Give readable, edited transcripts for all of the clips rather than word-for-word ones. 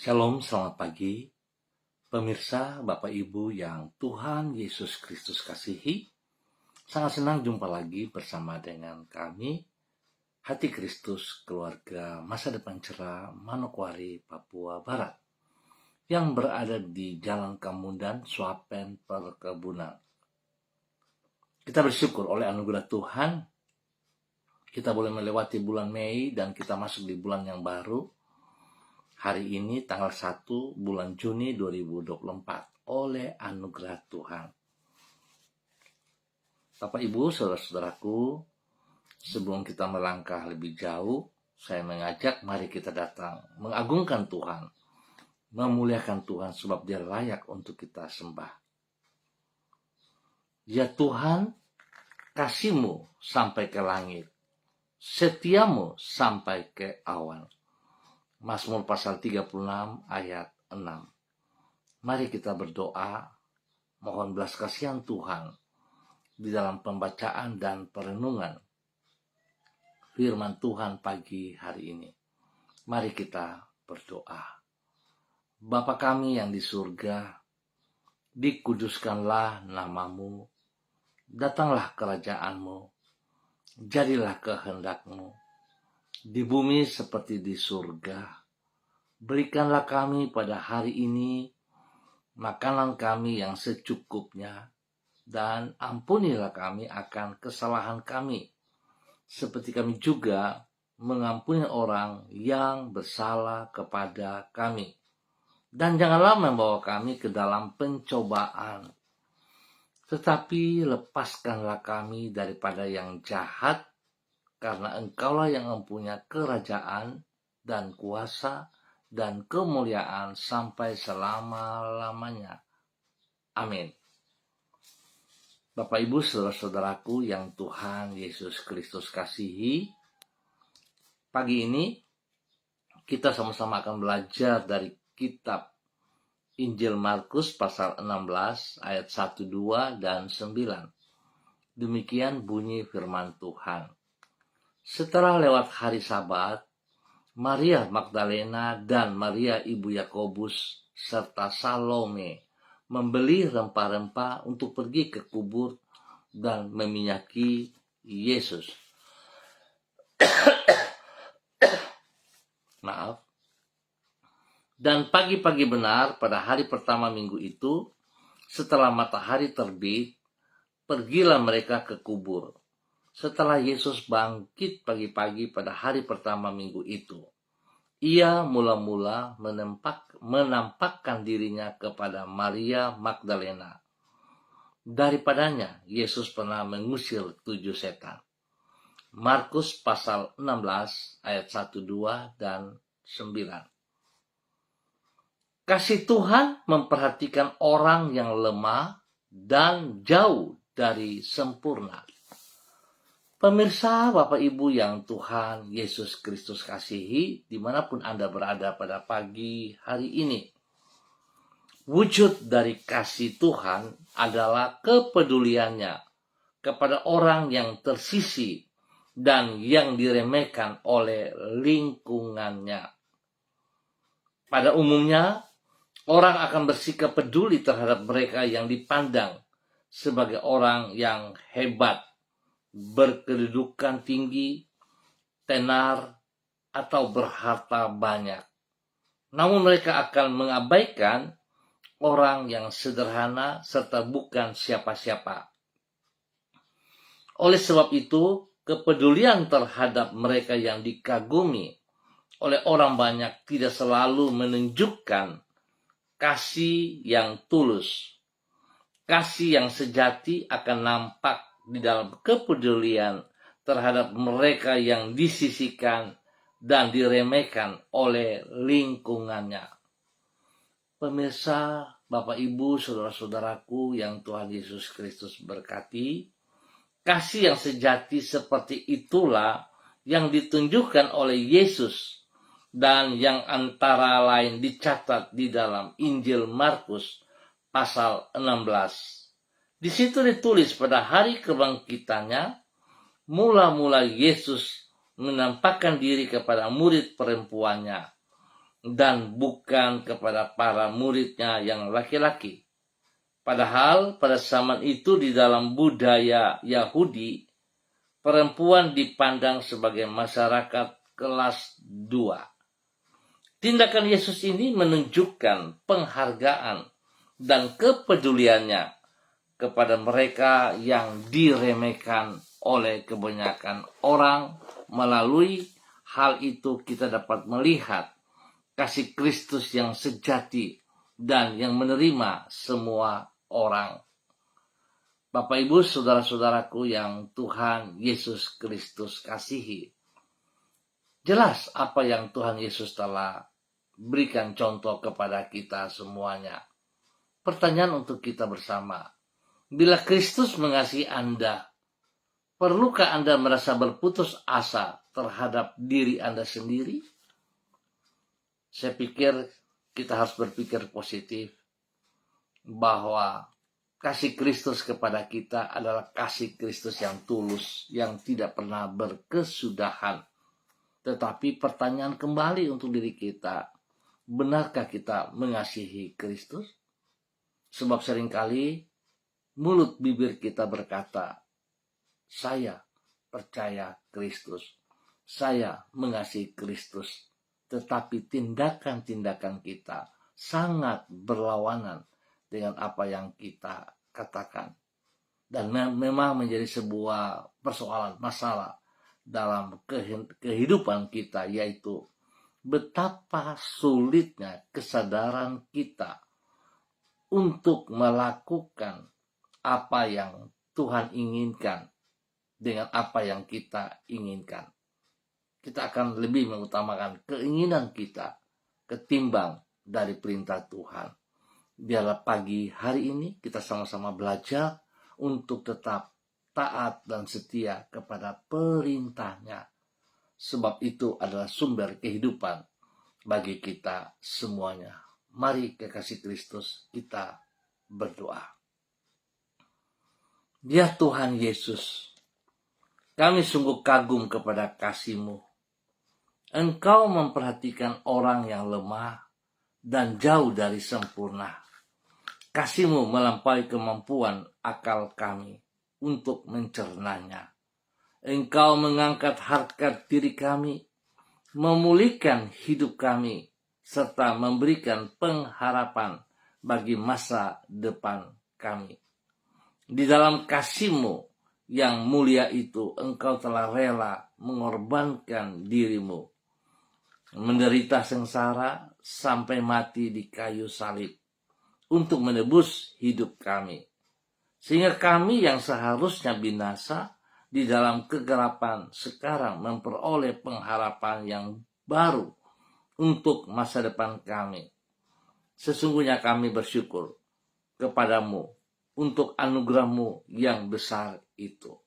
Shalom, selamat pagi. Pemirsa, Bapak Ibu yang Tuhan Yesus Kristus kasihi, sangat senang jumpa lagi bersama dengan kami, Hati Kristus Keluarga Masa Depan Cerah, Manokwari, Papua Barat, yang berada di Jalan Kamundan, Swapen, Perkebunan. Kita bersyukur oleh anugerah Tuhan, kita boleh melewati bulan Mei dan kita masuk di bulan yang baru. Hari ini tanggal 1 bulan Juni 2024 oleh anugerah Tuhan. Bapak Ibu, saudara-saudaraku, sebelum kita melangkah lebih jauh, saya mengajak mari kita datang mengagungkan Tuhan, memuliakan Tuhan sebab Dia layak untuk kita sembah. Ya Tuhan, kasih-Mu sampai ke langit, setia-Mu sampai ke awan. Mazmur pasal 36 ayat 6. Mari kita berdoa, mohon belas kasihan Tuhan di dalam pembacaan dan perenungan firman Tuhan pagi hari ini. Mari kita berdoa. Bapa kami yang di surga, dikuduskanlah nama-Mu, datanglah kerajaan-Mu, jadilah kehendak-Mu, di bumi seperti di surga. Berikanlah kami pada hari ini makanan kami yang secukupnya, dan ampunilah kami akan kesalahan kami, seperti kami juga mengampuni orang yang bersalah kepada kami. Dan janganlah membawa kami ke dalam pencobaan, tetapi lepaskanlah kami daripada yang jahat, karena Engkaulah yang mempunyai kerajaan dan kuasa dan kemuliaan sampai selama-lamanya. Amin. Bapak Ibu saudara-saudaraku yang Tuhan Yesus Kristus kasihi, pagi ini kita sama-sama akan belajar dari kitab Injil Markus pasal 16 ayat 1, 2, dan 9. Demikian bunyi firman Tuhan. Setelah lewat hari Sabat, Maria Magdalena dan Maria ibu Yakobus serta Salome membeli rempah-rempah untuk pergi ke kubur dan meminyaki Yesus. Maaf. Dan pagi-pagi benar pada hari pertama minggu itu, setelah matahari terbit, pergilah mereka ke kubur. Setelah Yesus bangkit pagi-pagi pada hari pertama minggu itu, Ia mula-mula menampakkan dirinya kepada Maria Magdalena. Daripadanya, Yesus pernah mengusir 7 setan. Markus pasal 16 ayat 1, 2, dan 9. Kasih Tuhan memperhatikan orang yang lemah dan jauh dari sempurna. Pemirsa, Bapak Ibu yang Tuhan Yesus Kristus kasihi, dimanapun Anda berada pada pagi hari ini. Wujud dari kasih Tuhan adalah kepeduliannya kepada orang yang tersisih dan yang diremehkan oleh lingkungannya. Pada umumnya, orang akan bersikap peduli terhadap mereka yang dipandang sebagai orang yang hebat, berkedudukan tinggi, tenar, atau berharta banyak. Namun mereka akan mengabaikan orang yang sederhana serta bukan siapa-siapa. Oleh sebab itu, kepedulian terhadap mereka yang dikagumi oleh orang banyak tidak selalu menunjukkan kasih yang tulus. Kasih yang sejati akan nampak di dalam kepedulian terhadap mereka yang disisihkan dan diremehkan oleh lingkungannya. Pemirsa, Bapak Ibu, saudara-saudaraku yang Tuhan Yesus Kristus berkati, kasih yang sejati seperti itulah yang ditunjukkan oleh Yesus dan yang antara lain dicatat di dalam Injil Markus pasal 16. Di situ ditulis pada hari kebangkitannya, mula-mula Yesus menampakkan diri kepada murid perempuannya dan bukan kepada para muridnya yang laki-laki. Padahal pada zaman itu di dalam budaya Yahudi, perempuan dipandang sebagai masyarakat kelas 2. Tindakan Yesus ini menunjukkan penghargaan dan kepeduliannya kepada mereka yang diremehkan oleh kebanyakan orang. Melalui hal itu kita dapat melihat kasih Kristus yang sejati dan yang menerima semua orang. Bapak, Ibu, saudara-saudaraku yang Tuhan Yesus Kristus kasihi, jelas apa yang Tuhan Yesus telah berikan contoh kepada kita semuanya. Pertanyaan untuk kita bersama, bila Kristus mengasihi Anda, perlukah Anda merasa berputus asa terhadap diri Anda sendiri? Saya pikir kita harus berpikir positif bahwa kasih Kristus kepada kita adalah kasih Kristus yang tulus, yang tidak pernah berkesudahan. Tetapi pertanyaan kembali untuk diri kita, benarkah kita mengasihi Kristus? Sebab seringkali mulut bibir kita berkata, saya percaya Kristus, saya mengasihi Kristus. Tetapi tindakan-tindakan kita sangat berlawanan dengan apa yang kita katakan. Dan memang menjadi sebuah persoalan, masalah dalam kehidupan kita, yaitu betapa sulitnya kesadaran kita untuk melakukan apa yang Tuhan inginkan dengan apa yang kita inginkan. Kita akan lebih mengutamakan keinginan kita ketimbang dari perintah Tuhan. Biarlah pagi hari ini kita sama-sama belajar untuk tetap taat dan setia kepada perintahnya. Sebab itu adalah sumber kehidupan bagi kita semuanya. Mari kekasih Kristus kita berdoa. Ya Tuhan Yesus, kami sungguh kagum kepada kasih-Mu. Engkau memperhatikan orang yang lemah dan jauh dari sempurna. Kasih-Mu melampaui kemampuan akal kami untuk mencernanya. Engkau mengangkat harkat diri kami, memulihkan hidup kami, serta memberikan pengharapan bagi masa depan kami. Di dalam kasih-Mu yang mulia itu, Engkau telah rela mengorbankan diri-Mu, menderita sengsara sampai mati di kayu salib untuk menebus hidup kami. Sehingga kami yang seharusnya binasa di dalam kegelapan sekarang memperoleh pengharapan yang baru untuk masa depan kami. Sesungguhnya kami bersyukur kepada-Mu untuk anugerah-Mu yang besar itu.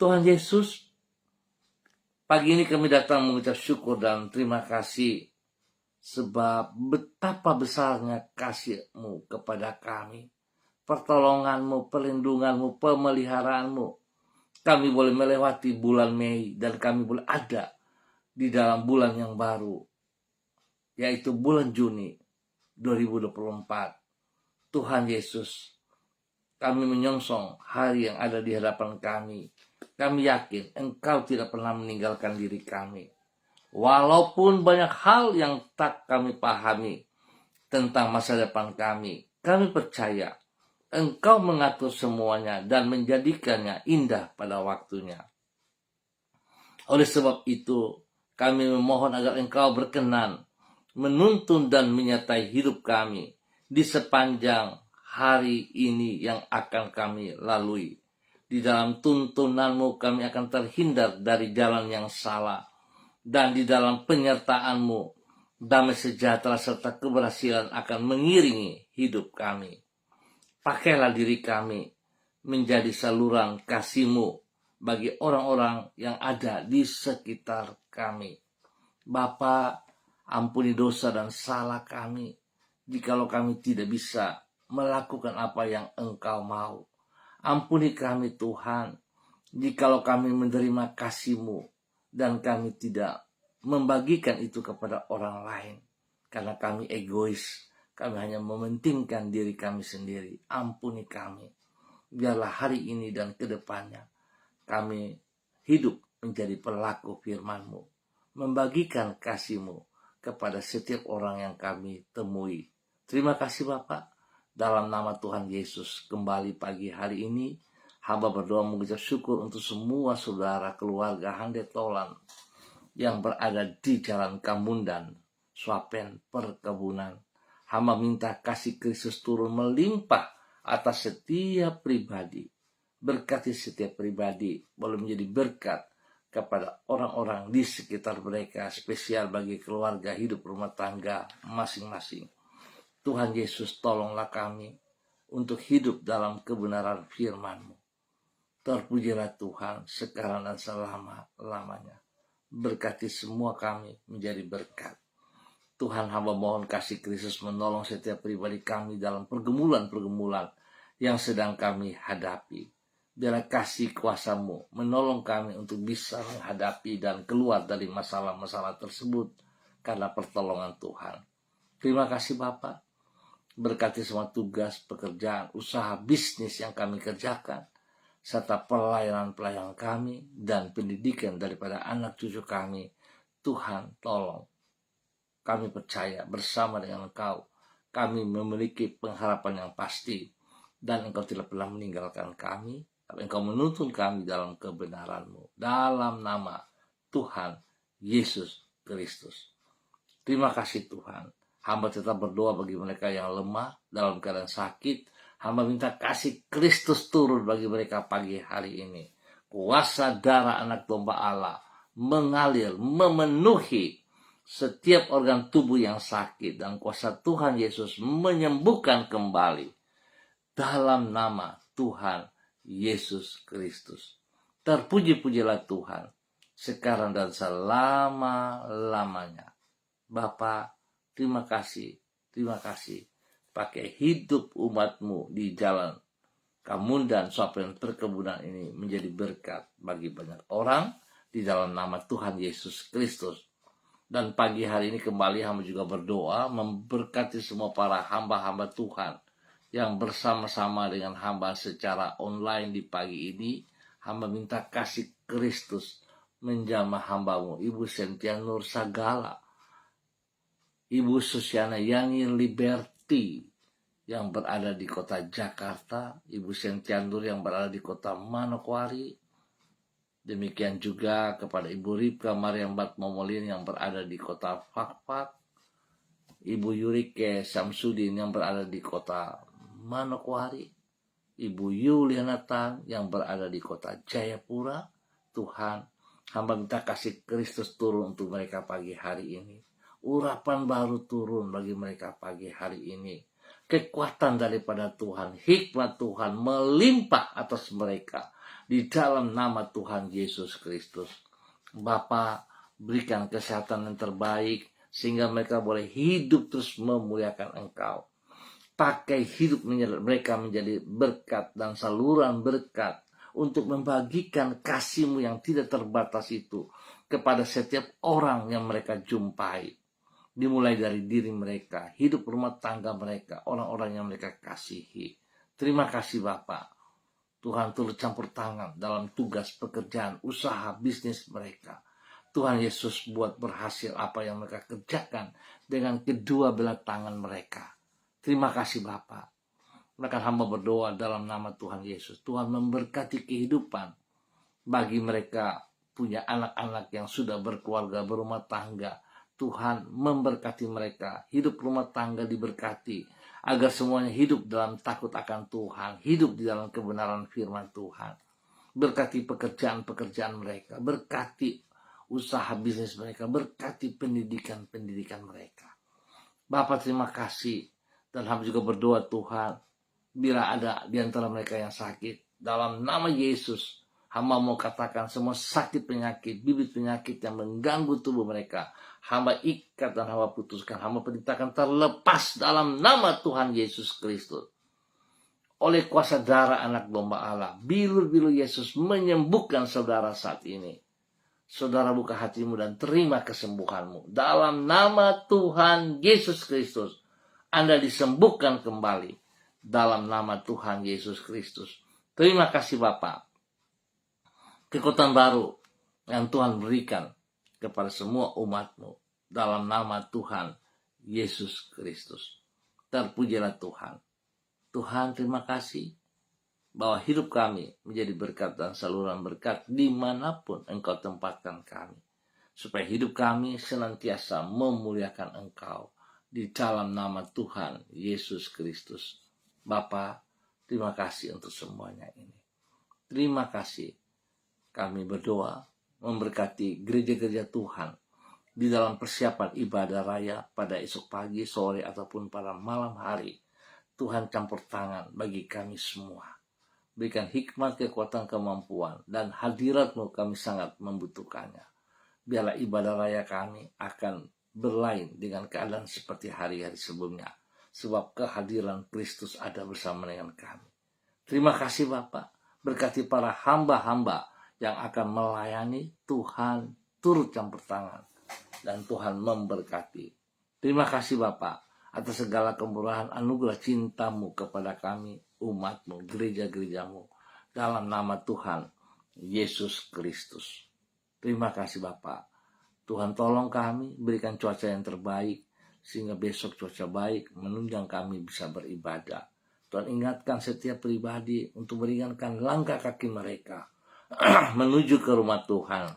Tuhan Yesus, pagi ini kami datang mengucap syukur dan terima kasih sebab betapa besarnya kasih-Mu kepada kami. Pertolongan-Mu, perlindungan-Mu, pemeliharaanmu. Kami boleh melewati bulan Mei dan kami boleh ada di dalam bulan yang baru, yaitu bulan Juni 2024. Tuhan Yesus, kami menyongsong hari yang ada di hadapan kami. Kami yakin Engkau tidak pernah meninggalkan diri kami. Walaupun banyak hal yang tak kami pahami tentang masa depan kami percaya Engkau mengatur semuanya dan menjadikannya indah pada waktunya. Oleh sebab itu, kami memohon agar Engkau berkenan menuntun dan menyertai hidup kami di sepanjang hari ini yang akan kami lalui. Di dalam tuntunan-Mu kami akan terhindar dari jalan yang salah. Dan di dalam penyertaan-Mu, damai sejahtera serta keberhasilan akan mengiringi hidup kami. Pakailah diri kami menjadi saluran kasih-Mu bagi orang-orang yang ada di sekitar kami. Bapa, ampuni dosa dan salah kami jikalau kami tidak bisa melakukan apa yang Engkau mau. Ampuni kami Tuhan jikalau kami menerima kasih-Mu dan kami tidak membagikan itu kepada orang lain. Karena kami egois, kami hanya mementingkan diri kami sendiri. Ampuni kami. Biarlah hari ini dan kedepannya kami hidup menjadi pelaku firman-Mu, membagikan kasih-Mu kepada setiap orang yang kami temui. Terima kasih Bapak. Dalam nama Tuhan Yesus, kembali pagi hari ini, hamba berdoa mengucap syukur untuk semua saudara keluarga Hande Tolan yang berada di Jalan Kamundan, Swapen, Perkebunan. Hamba minta kasih Kristus turun melimpah atas setiap pribadi. Berkati setiap pribadi, boleh menjadi berkat kepada orang-orang di sekitar mereka, spesial bagi keluarga, hidup rumah tangga masing-masing. Tuhan Yesus, tolonglah kami untuk hidup dalam kebenaran firman-Mu. Terpujilah Tuhan sekarang dan selama-lamanya. Berkati semua kami menjadi berkat. Tuhan, hamba mohon kasih Kristus menolong setiap pribadi kami dalam pergumulan-pergumulan yang sedang kami hadapi. Biarlah kasih kuasa-Mu menolong kami untuk bisa menghadapi dan keluar dari masalah-masalah tersebut karena pertolongan Tuhan. Terima kasih Bapa. Berkati semua tugas, pekerjaan, usaha, bisnis yang kami kerjakan, serta pelayanan-pelayanan kami dan pendidikan daripada anak cucu kami. Tuhan, tolong. Kami percaya bersama dengan Engkau, kami memiliki pengharapan yang pasti, dan Engkau tidak pernah meninggalkan kami, tapi Engkau menuntun kami dalam kebenaran-Mu. Dalam nama Tuhan Yesus Kristus. Terima kasih Tuhan. Hamba tetap berdoa bagi mereka yang lemah dalam keadaan sakit. Hamba minta kasih Kristus turun bagi mereka pagi hari ini. Kuasa darah anak domba Allah mengalir, memenuhi setiap organ tubuh yang sakit. Dan kuasa Tuhan Yesus menyembuhkan kembali. Dalam nama Tuhan Yesus Kristus. Terpuji-pujilah Tuhan sekarang dan selama-lamanya. Bapa, terima kasih. Pakai hidup umat-Mu di jalan Kamundan, Swapen, Perkebunan ini menjadi berkat bagi banyak orang di dalam nama Tuhan Yesus Kristus. Dan pagi hari ini kembali hamba juga berdoa memberkati semua para hamba-hamba Tuhan yang bersama-sama dengan hamba secara online di pagi ini. Hamba minta kasih Kristus menjamah hamba-Mu, Ibu Sentia Nur Sagala, Ibu Susiana Yani Liberty yang berada di kota Jakarta, Ibu Sentia Nur yang berada di kota Manokwari. Demikian juga kepada Ibu Ripka Mariam Batmomolin yang berada di kota Fakfak, Ibu Yurike Samsudin yang berada di kota Manokwari, Ibu Yuliana Tang yang berada di kota Jayapura. Tuhan, hamba minta kasih Kristus turun untuk mereka pagi hari ini. Urapan baru turun bagi mereka pagi hari ini. Kekuatan daripada Tuhan, hikmat Tuhan melimpah atas mereka. Di dalam nama Tuhan Yesus Kristus. Bapa, berikan kesehatan yang terbaik sehingga mereka boleh hidup terus memuliakan Engkau. Pakai hidup mereka menjadi berkat dan saluran berkat untuk membagikan kasih-Mu yang tidak terbatas itu kepada setiap orang yang mereka jumpai. Dimulai dari diri mereka, hidup rumah tangga mereka, orang-orang yang mereka kasihi. Terima kasih Bapak. Tuhan turut campur tangan dalam tugas, pekerjaan, usaha, bisnis mereka. Tuhan Yesus buat berhasil apa yang mereka kerjakan dengan kedua belah tangan mereka. Terima kasih Bapa. Maka hamba berdoa dalam nama Tuhan Yesus. Tuhan memberkati kehidupan bagi mereka punya anak-anak yang sudah berkeluarga, berumah tangga. Tuhan memberkati mereka, hidup rumah tangga diberkati, agar semuanya hidup dalam takut akan Tuhan, hidup di dalam kebenaran firman Tuhan. Berkati pekerjaan-pekerjaan mereka, berkati usaha bisnis mereka, berkati pendidikan mereka. Bapak terima kasih, dan hamba juga berdoa Tuhan, bila ada di antara mereka yang sakit, dalam nama Yesus, hamba mau katakan semua sakit penyakit, bibit penyakit yang mengganggu tubuh mereka, hamba ikat dan hamba putuskan, hamba perintahkan terlepas dalam nama Tuhan Yesus Kristus. Oleh kuasa darah anak domba Allah, bilu-bilu Yesus menyembuhkan saudara saat ini. saudara buka hatimu dan terima kesembuhanmu. Dalam nama Tuhan Yesus Kristus, Anda disembuhkan kembali. Dalam nama Tuhan Yesus Kristus. Terima kasih Bapak. Kekuatan baru yang Tuhan berikan kepada semua umat-Mu. Dalam nama Tuhan Yesus Kristus. Terpujilah Tuhan. Tuhan, terima kasih bahwa hidup kami menjadi berkat dan saluran berkat dimanapun Engkau tempatkan kami. Supaya hidup kami senantiasa memuliakan Engkau di dalam nama Tuhan Yesus Kristus. Bapa, terima kasih untuk semuanya ini. Terima kasih. Kami berdoa memberkati gereja-gereja Tuhan di dalam persiapan ibadah raya pada esok pagi, sore, ataupun pada malam hari. Tuhan campur tangan bagi kami semua. Berikan hikmat, kekuatan, kemampuan, dan hadirat-Mu kami sangat membutuhkannya. Biarlah ibadah raya kami akan berlain dengan keadaan seperti hari-hari sebelumnya. Sebab kehadiran Kristus ada bersama dengan kami. Terima kasih Bapak. Berkati para hamba-hamba yang akan melayani. Tuhan turut campur tangan. Dan Tuhan memberkati. Terima kasih Bapak atas segala kemurahan anugerah cinta-Mu kepada kami, umat-Mu, gereja-gereja-Mu. Dalam nama Tuhan Yesus Kristus. Terima kasih Bapak. Tuhan tolong kami, berikan cuaca yang terbaik, sehingga besok cuaca baik menunjang kami bisa beribadah. Tuhan ingatkan setiap pribadi untuk meringankan langkah kaki mereka menuju ke rumah Tuhan,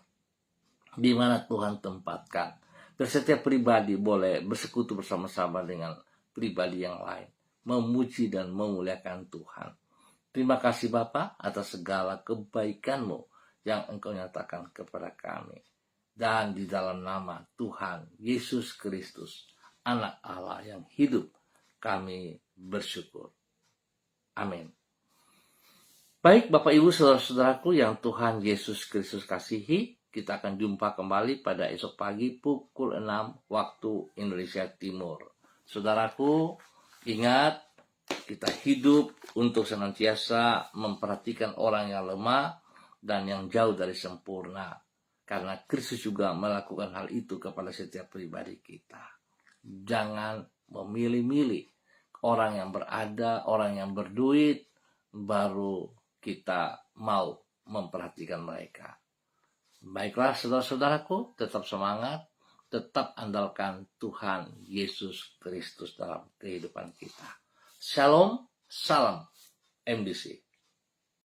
di mana Tuhan tempatkan. Dan setiap pribadi boleh bersekutu bersama-sama dengan pribadi yang lain, memuji dan memuliakan Tuhan. Terima kasih Bapa atas segala kebaikan-Mu yang Engkau nyatakan kepada kami. Dan di dalam nama Tuhan Yesus Kristus, Anak Allah yang hidup, kami bersyukur. Amin. Baik Bapak Ibu saudara-saudaraku yang Tuhan Yesus Kristus kasihi, kita akan jumpa kembali pada esok pagi pukul 6 waktu Indonesia Timur. Saudaraku, ingat kita hidup untuk senantiasa memperhatikan orang yang lemah dan yang jauh dari sempurna. Karena Kristus juga melakukan hal itu kepada setiap pribadi kita. Jangan memilih-milih orang yang berada, orang yang berduit, baru kita mau memperhatikan mereka. Baiklah saudara-saudaraku, tetap semangat, tetap andalkan Tuhan Yesus Kristus dalam kehidupan kita. Shalom, salam MDC.